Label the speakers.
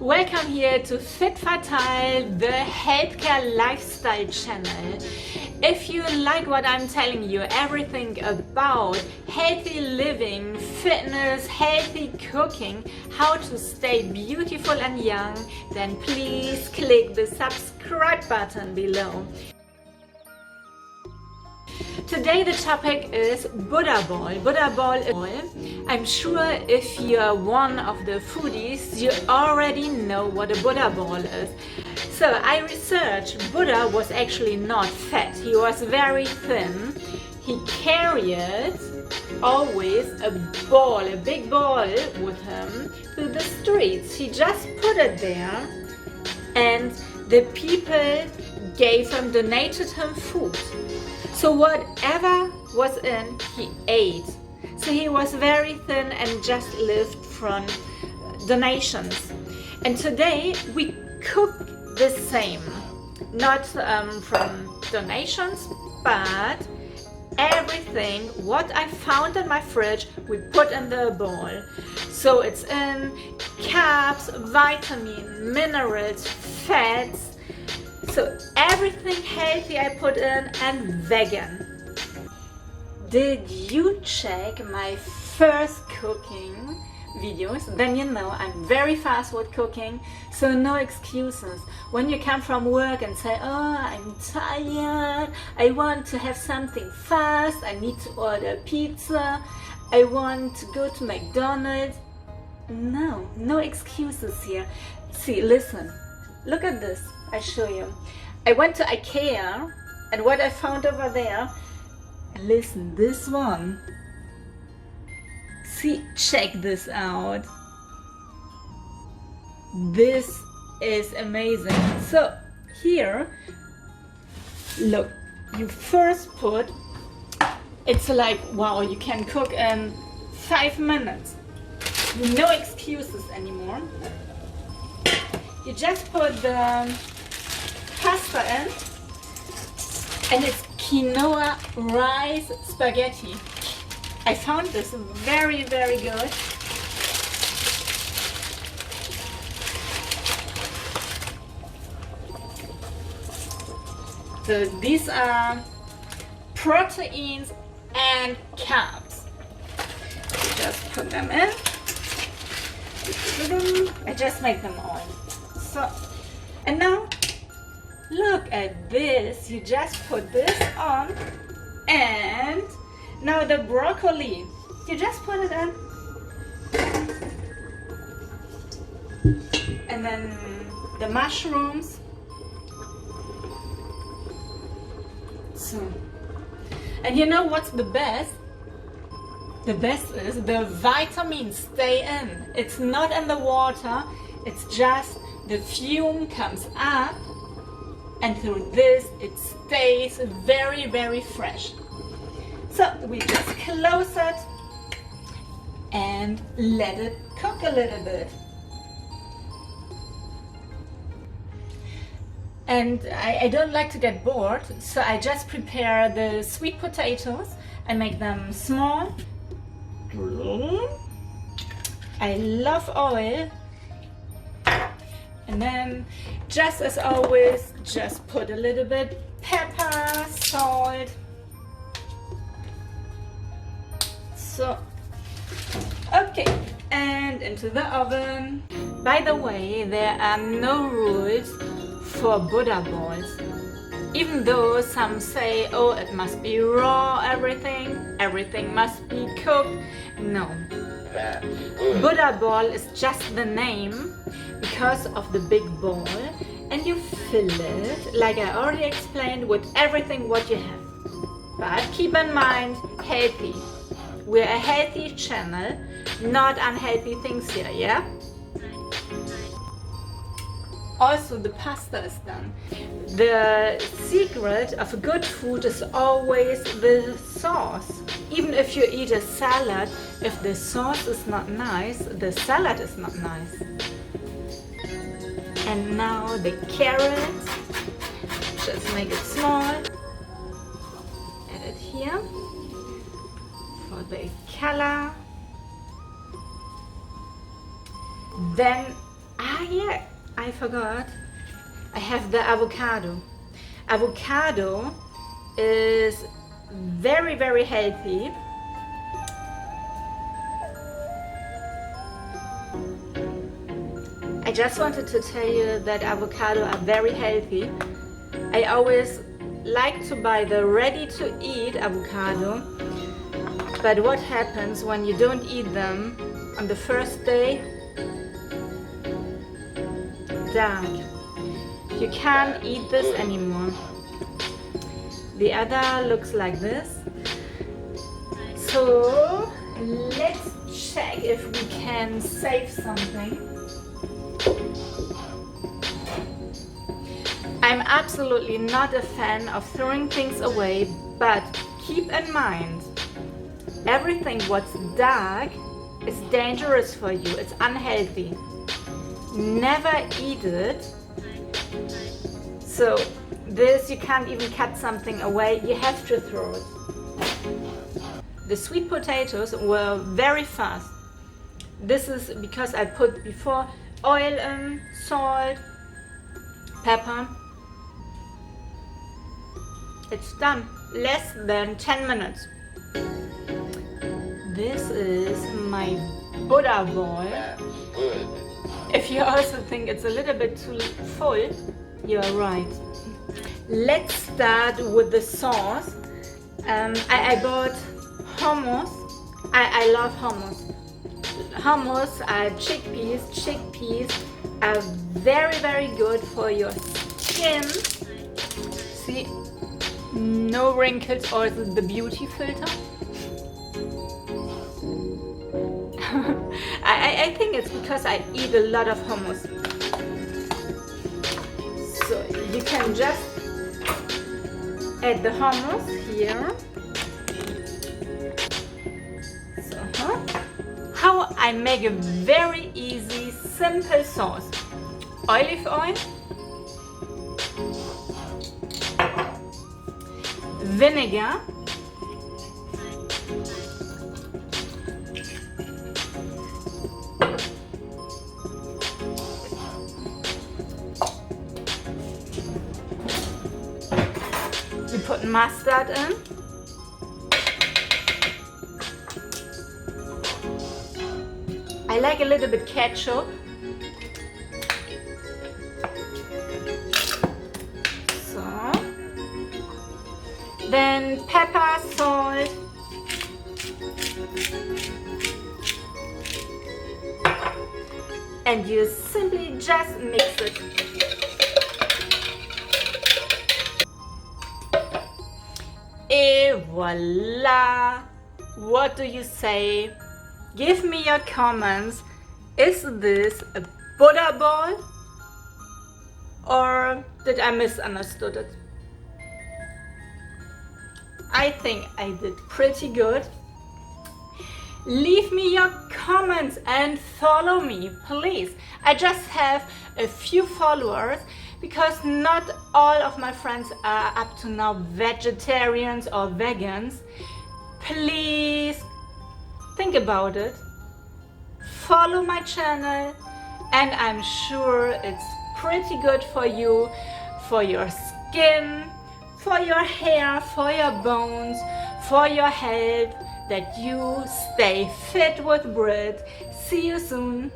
Speaker 1: Welcome here to fitfatal, the healthcare lifestyle channel. If you like what I'm telling you, everything about healthy living, fitness, healthy cooking, how to stay beautiful and young, then please click the subscribe button below. Today the topic is Buddha ball. Buddha ball oil. I'm sure if you're one of the foodies, you already know what a Buddha ball is. So I researched, Buddha was actually not fat. He was very thin. He carried always a ball, a big ball with him through the streets. He just put it there and the people gave him, donated him food. So whatever was in, he ate. So he was very thin and just lived from donations. And today we cook the same, not from donations, but everything what I found in my fridge we put in the bowl. So it's in carbs, vitamin, minerals, fats. So everything healthy I put in and vegan. Did you check my first cooking videos? Then you know I'm very fast with cooking, so no excuses. When you come from work and say, oh, I'm tired, I want to have something fast, I need to order pizza, I want to go to McDonald's. No excuses here. See, listen, look at this. I show you. I went to IKEA and what I found over there, listen, this one. See, check this out. This is amazing. So here, look, you first put, it's like, wow, you can cook in 5 minutes. No excuses anymore. You just put the pasta in, and it's quinoa rice spaghetti. I found this very good. So these are proteins and carbs. Just put them in. I just make them all. So, and now look at this. You just put this on, and now the broccoli, you just put it in, and then the mushrooms. So, and you know what's the best? The best is the vitamins stay in. It's not in the water, it's just the fume comes up, and through this it stays very fresh. So we just close it and let it cook a little bit. And I don't like to get bored, so I just prepare the sweet potatoes. I make them small. I love oil. And then, just as always, just put a little bit pepper, salt. So, okay, and into the oven. By the way, there are no rules for Buddha balls. Even though some say, oh, it must be raw, everything must be cooked. No. Buddha ball is just the name because of the big ball, and you fill it, like I already explained, with everything what you have. But keep in mind, healthy. We're a healthy channel, not unhealthy things here, yeah? Also, the pasta is done. The secret of good food is always the sauce. Even if you eat a salad, if the sauce is not nice, the salad is not nice. And now the carrot, just make it small. Add it here for the color. Then Ah yeah, I forgot. I have the avocado. Avocado is very, very healthy. I just wanted to tell you that avocado are very healthy. I always like to buy the ready-to-eat avocado, but what happens when you don't eat them on the first day? Dark. You can't eat this anymore. The other looks like this. So let's check if we can save something. I'm absolutely not a fan of throwing things away, but keep in mind, everything what's dark is dangerous for you. It's unhealthy. Never eat it. So this, you can't even cut something away, you have to throw it. The sweet potatoes were very fast. This is because I put before oil in, salt, pepper. It's done. Less than 10 minutes. This is my Buddha ball. If you also think it's a little bit too full, you're right. Let's start with the sauce. I bought hummus. I love hummus. Hummus are chickpeas. Chickpeas are very, very good for your skin. See, no wrinkles or the beauty filter. I think it's because I eat a lot of hummus. So you can just add the hummus here. So, how I make a very easy, simple sauce. Olive oil, vinegar, you put mustard in, I like a little bit ketchup, so then pepper, salt, and you simply just mix it. Et voila! What do you say? Give me your comments. Is this a Buddha ball? Or did I misunderstood it? I think I did pretty good. Leave me your comments and follow me, please. I just have a few followers because not all of my friends are up to now vegetarians or vegans. Please think about it. Follow my channel, and I'm sure it's pretty good for you, for your skin, for your hair, for your bones, for your health, that you stay fit with Brit. See you soon.